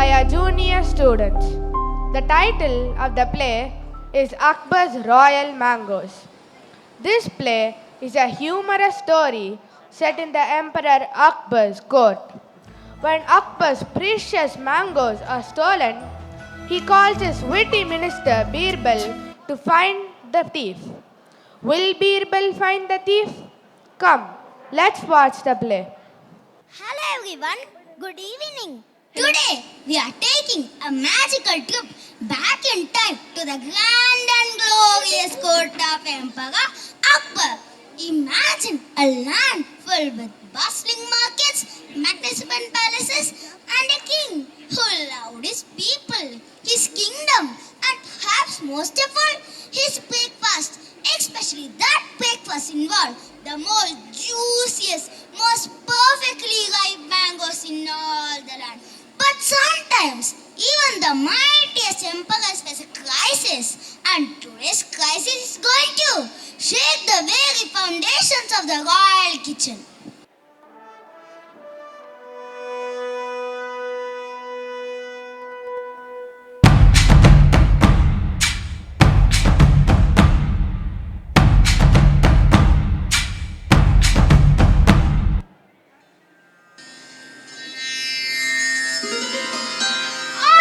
by our junior students. The title of the play is Akbar's Royal Mangoes. This play is a humorous story set in the Emperor Akbar's court. When Akbar's precious mangoes are stolen, he calls his witty minister Birbal to find the thief. Will Birbal find the thief? Come, let's watch the play. Hello everyone, good evening. Today we are taking a magical trip back in time to the grand and glorious court of Emperor Akbar. Imagine a land filled with bustling markets, magnificent palaces and a king who loved his people, his kingdom and perhaps most of all, his breakfast. Especially that breakfast involved the most juiciest, most perfectly ripe mangoes in all the land. But sometimes, even the mightiest emperors face a crisis, and today's crisis is going to shake the very foundations of the royal kitchen.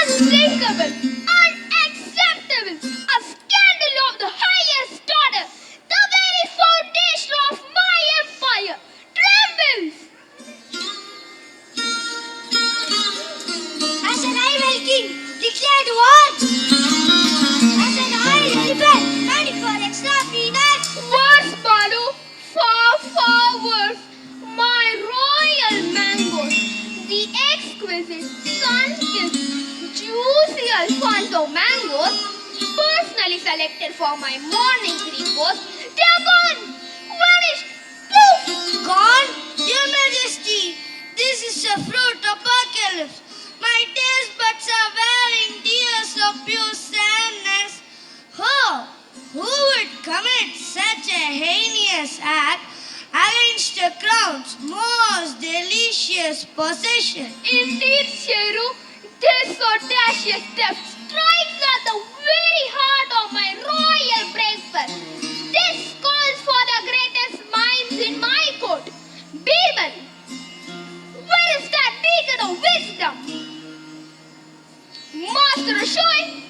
Unthinkable, unacceptable, a scandal of the highest order. The very foundation of my empire trembles. As an rival king declared war, as an oil elephant ready for extra peanuts. Worse, Balu, far, far worse. My royal mangoes, the exquisite, sun-kissed, juicy Alfonso mangoes, personally selected for my morning repose, they are gone, vanished, poof! Gone? Your Majesty, this is a fruit apocalypse. My taste buds are wearing tears of pure sadness. Oh, who would commit such a heinous act against the crown's most delicious possession? Indeed, Sheru, this audacious theft strikes at the very heart of my royal breakfast. This calls for the greatest minds in my court. Birbal, where is that beacon of wisdom? Master Ashoy,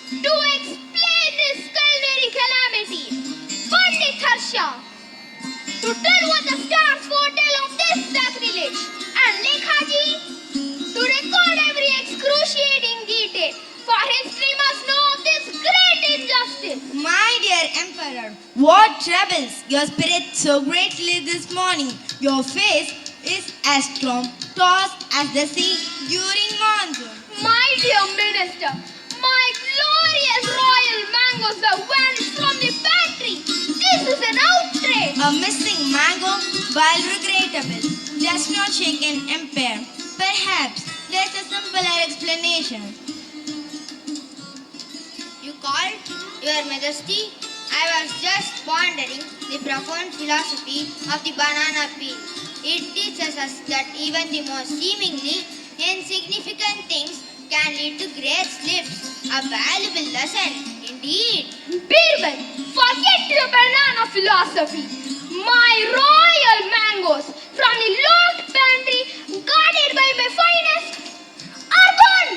to explain this culinary calamity. Pandit Harsha, to tell what the stars foretell of this sacrilege. And Lekhaji, to record every excruciating detail, for history must know of this great injustice. My dear Emperor, what troubles your spirit so greatly this morning? Your face is as storm-tossed as the sea during monsoon. My dear Minister, my glorious royal mangoes have vanished from the pantry. This is an outrage. A missing mango, while regrettable, does not shake an empire. Perhaps there's a simpler explanation. You called, Your Majesty? I was just pondering the profound philosophy of the banana peel. It teaches us that even the most seemingly insignificant things can lead to great slips. A valuable lesson, indeed. Birbal, forget your banana philosophy. My royal mangoes from the locked pantry, guarded by my finest, are gone.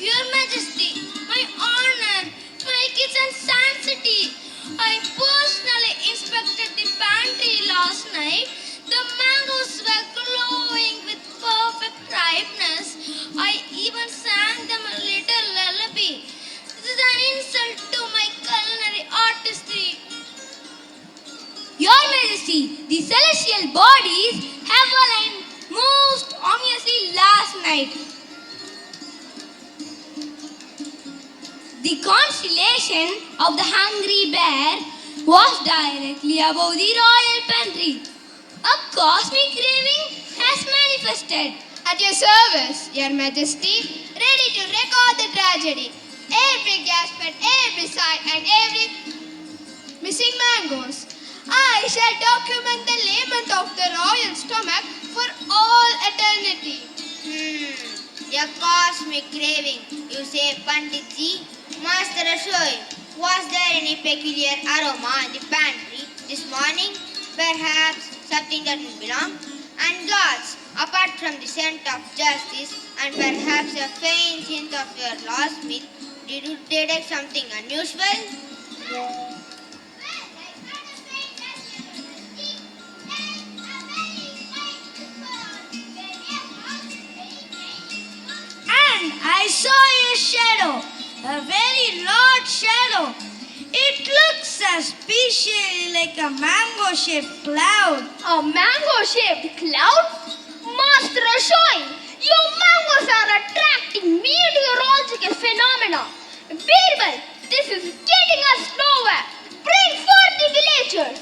Your Majesty, my honor, my kitchen sanctity. I personally inspected the pantry last night. The mangoes were glowing with perfect ripeness. I even sang them a little lullaby. This is an insult to my culinary artistry. Your Majesty, the celestial bodies have aligned most ominously last night. The constellation of the hungry bear was directly above the royal pantry. A cosmic craving has manifested. At your service, Your Majesty, ready to record the tragedy. Every gasp and every sigh and every missing mangoes. I shall document the lament of the royal stomach for all eternity. A a cosmic craving. You say, Panditji, Master Rasoi, was there any peculiar aroma in the pantry this morning? Perhaps something that didn't belong? And gods, apart from the scent of justice and perhaps a faint hint of your lost myth, did you detect something unusual? And I saw a shadow, a very large shadow. It looks suspiciously like a mango-shaped cloud. A mango-shaped cloud? Master Ashoi, your mangoes are attracting meteorological phenomena. Birbal, this is getting us nowhere. Bring forth the villagers.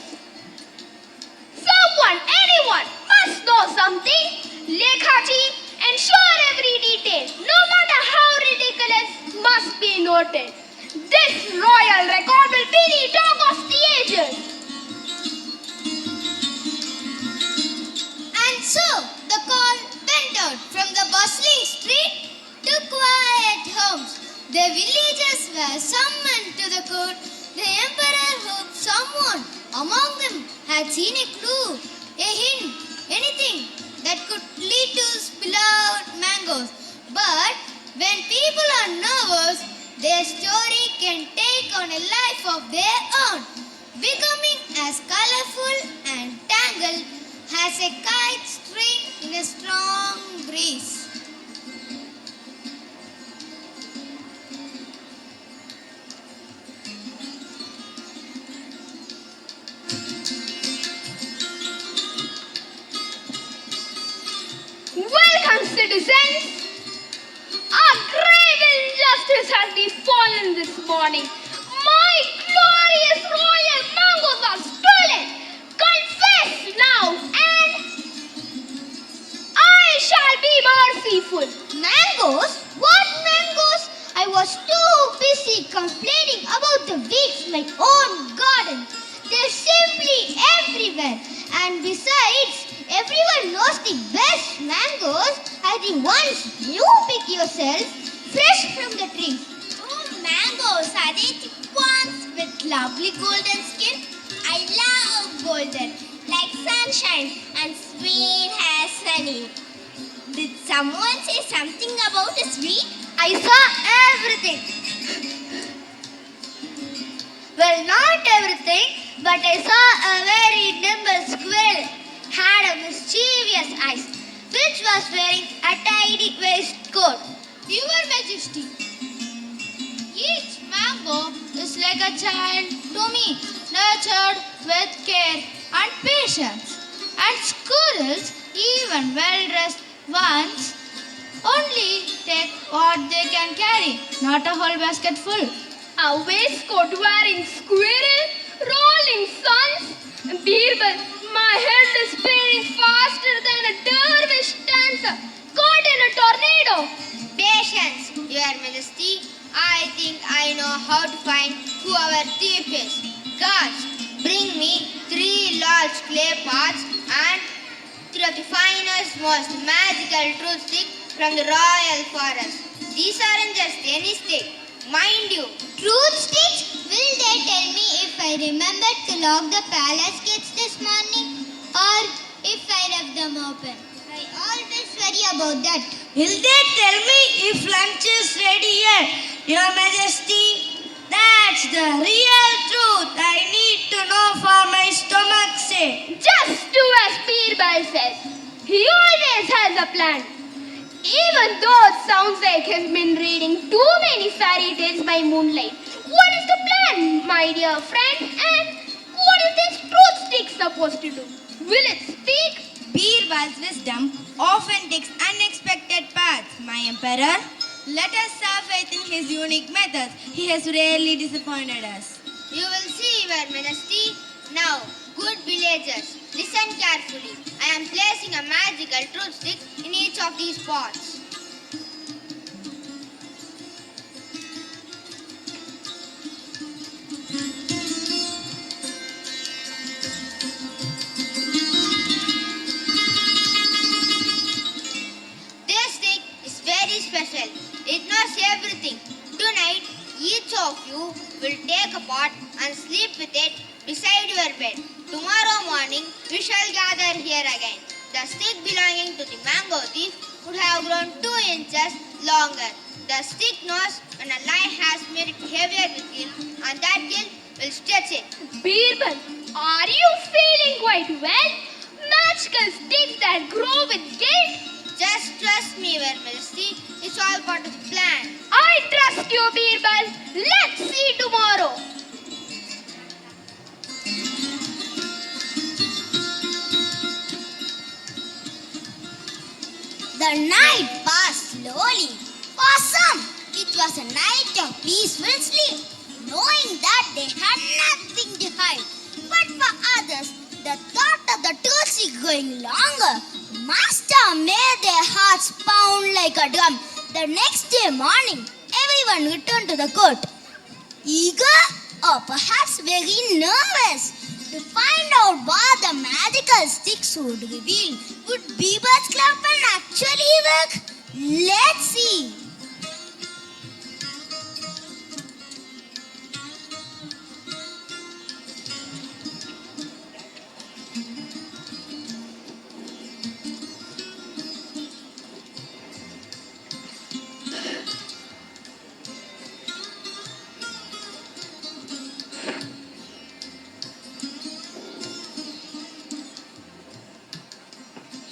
Someone, anyone, must know something. Lekhaji, ensure every detail, no matter how ridiculous, must be noted. This royal record will be the talk of the ages. And so the call went out from the bustling street to quiet homes. The villagers were summoned to the court. The emperor hoped someone among them had seen a clue, a hint, anything that could lead to beloved mangoes. But when people are nervous, their story can take on a life of their own, becoming as colorful and tangled as a kite string in a strong breeze. Welcome, citizens. A grave injustice has befallen this morning. My glorious royal mangoes are stolen. Confess now, and I shall be merciful. Mangoes? What mangoes? I was too busy complaining about the weeds in my own garden. They're simply everywhere. And besides, everyone knows the best mangoes are the ones you pick yourself fresh from the tree. Oh, mangoes, are they the ones with lovely golden skin? I love golden, like sunshine and sweet as honey. Did someone say something about a sweet? I saw everything. Well, not everything, but I saw a very nimble squirrel, had a mischievous eyes, which was wearing a tidy waistcoat. Your Majesty, each mango is like a child to me, nurtured with care and patience. And squirrels, even well-dressed ones, only take what they can carry, not a whole basket full. A waistcoat wearing squirrel, rolling sons. Birbal, my head is spinning faster than a dervish dancer caught in a tornado. Patience, Your Majesty. I think I know how to find who our thief is. Guards, bring me 3 large clay pots and 3 of the finest, most magical truth sticks from the royal forest. These aren't just any stick, mind you. Truth sticks? Will they tell me if I remembered to lock the palace gates this morning or if I left them open? I always worry about that. Will they tell me if lunch is ready yet? Your Majesty, that's the real truth I need to know for my stomach's sake. Just do as Birbal says. He always has a plan. Even though it sounds like he's been reading too many fairy tales by moonlight. What is the plan, my dear friend? And what is this truth stick supposed to do? Will it speak? Birbal's wisdom often takes unexpected paths, my emperor. Let us have faith in his unique methods. He has rarely disappointed us. You will see, Your Majesty. Now, good villagers, listen carefully. I am placing a magical truth stick in each of these pots. This stick is very very special. It knows everything. Tonight, each of you will take a pot and sleep with it beside your bed. Tomorrow morning, we shall gather here again. The stick belonging to the mango thief would have grown 2 inches longer. The stick knows when a lion has made it heavier to kill, and that kill will stretch it. Birbal, are you feeling quite well? Magical sticks that grow with guilt? Just trust me, Your Majesty. It's all part of the plan. I trust you, Birbal. Let's see tomorrow. The night passed slowly. For some, it was a night of peaceful sleep, knowing that they had nothing to hide. But for others, the thought of the tulsi going longer must have made their hearts pound like a drum. The next day morning, everyone returned to the court, eager or perhaps very nervous to find out what the magical sticks would reveal. Would Bibal's club actually work? Let's see.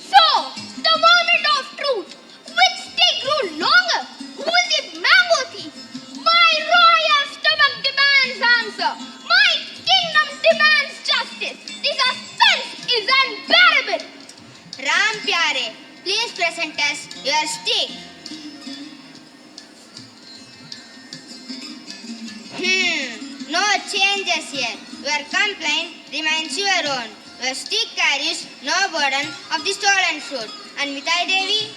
So, the moment of truth. Which stick grew longer? Who is the mango thief? My royal stomach demands answer. My kingdom demands justice. The suspense is unbearable. Ram Pyare, please present us your stick. No changes here. Your complaint remains your own. Your stick carries no burden of the stolen fruit. And Mitai Devi?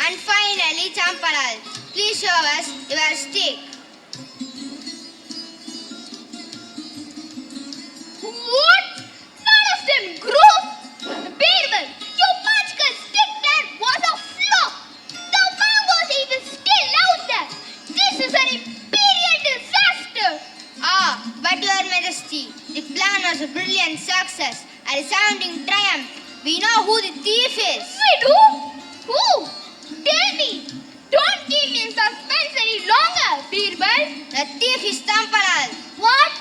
And finally, Champalal, please show us your stick. What? None of them grew? Birbal, your magical stick plan was a flop. The mango thief is still out there. This is an imperial disaster. But Your Majesty, the plan was a brilliant success, a resounding triumph. We know who the thief is. We do? Who? Tell me. Don't keep me in suspense any longer, Birbal. The thief is Champalal. What?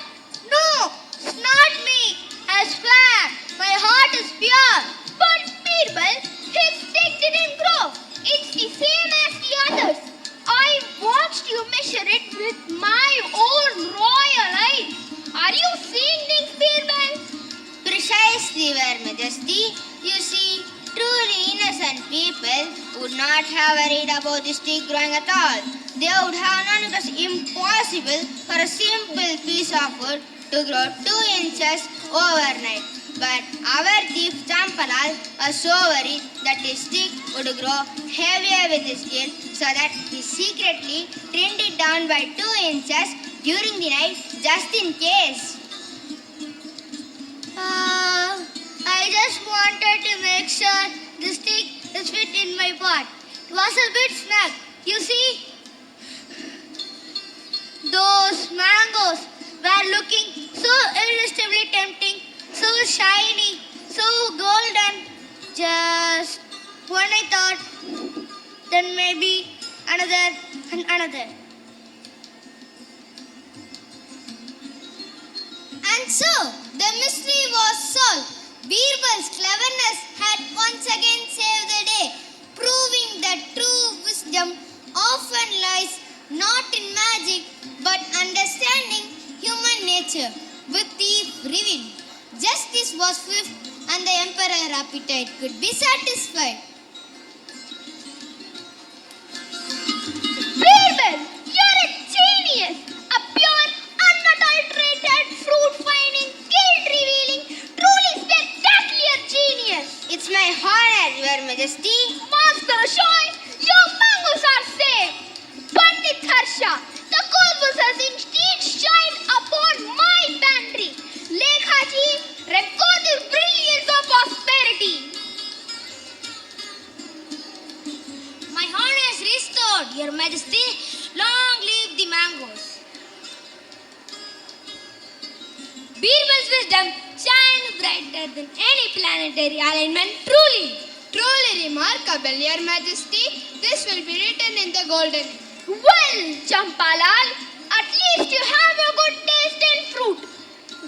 No, it's not me. I swear, my heart is pure. But Birbal, his stick didn't grow. It's the same as the others. I watched you measure it with my own royal eyes. Are you seeing things, Birbal? Precisely, Your Majesty. You see, truly innocent people would not have worried about the stick growing at all. They would have known it was impossible for a simple piece of wood to grow 2 inches overnight. But our thief Champalal was so worried that his stick would grow heavier with his kill, so that he secretly trimmed it down by 2 inches during the night just in case. I just wanted to make sure the stick is fit in my pot. It was a bit snug. You see, those mangoes were looking so irresistibly tempting, so shiny, so golden. Just when I thought, then maybe another and another. And so, the mystery was solved. Birbal's cleverness had once again saved the day, proving that true wisdom often lies not in magic but understanding human nature. With thief revealed, justice was swift and the emperor's appetite could be satisfied. Birbal, you're a genius! A pure, unadulterated, fruit-finding, guilt-revealing, truly spectacular genius! It's my honor, Your Majesty. Master Shoy, your mangoes are safe! Pandit Harsha, the cosmos has indeed shined upon my pantry. Lekhaji, record the brilliance of prosperity! Majesty. Long live the mangoes. Birbal's wisdom shines brighter than any planetary alignment. Truly remarkable, Your Majesty. This will be written in the golden. Well, Champalal, at least you have a good taste in fruit.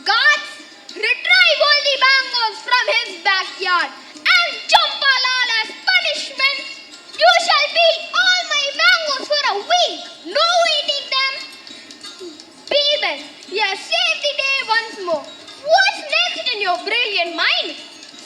Guards, retrieve all the mangoes from his backyard. And Champalal, as punishment, you shall peel all my mangoes for a week. No eating them. Birbal, you have saved the day once more. What's next in your brilliant mind?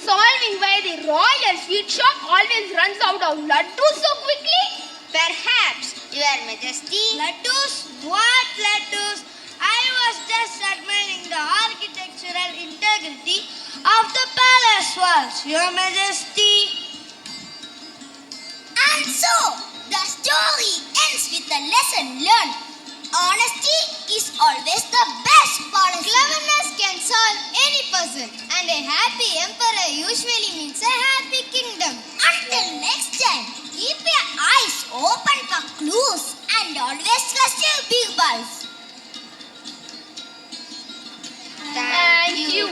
Solving why the royal sweet shop always runs out of laddus so quickly? Perhaps, Your Majesty. Laddus? What laddus? I was just admiring the architectural integrity of the palace walls, Your Majesty. And so, the story ends with a lesson learned. Honesty is always the best policy. Cleverness can solve any puzzle, and a happy emperor usually means a happy kingdom. Until next time, keep your eyes open for clues and always trust your big balls. Thank you.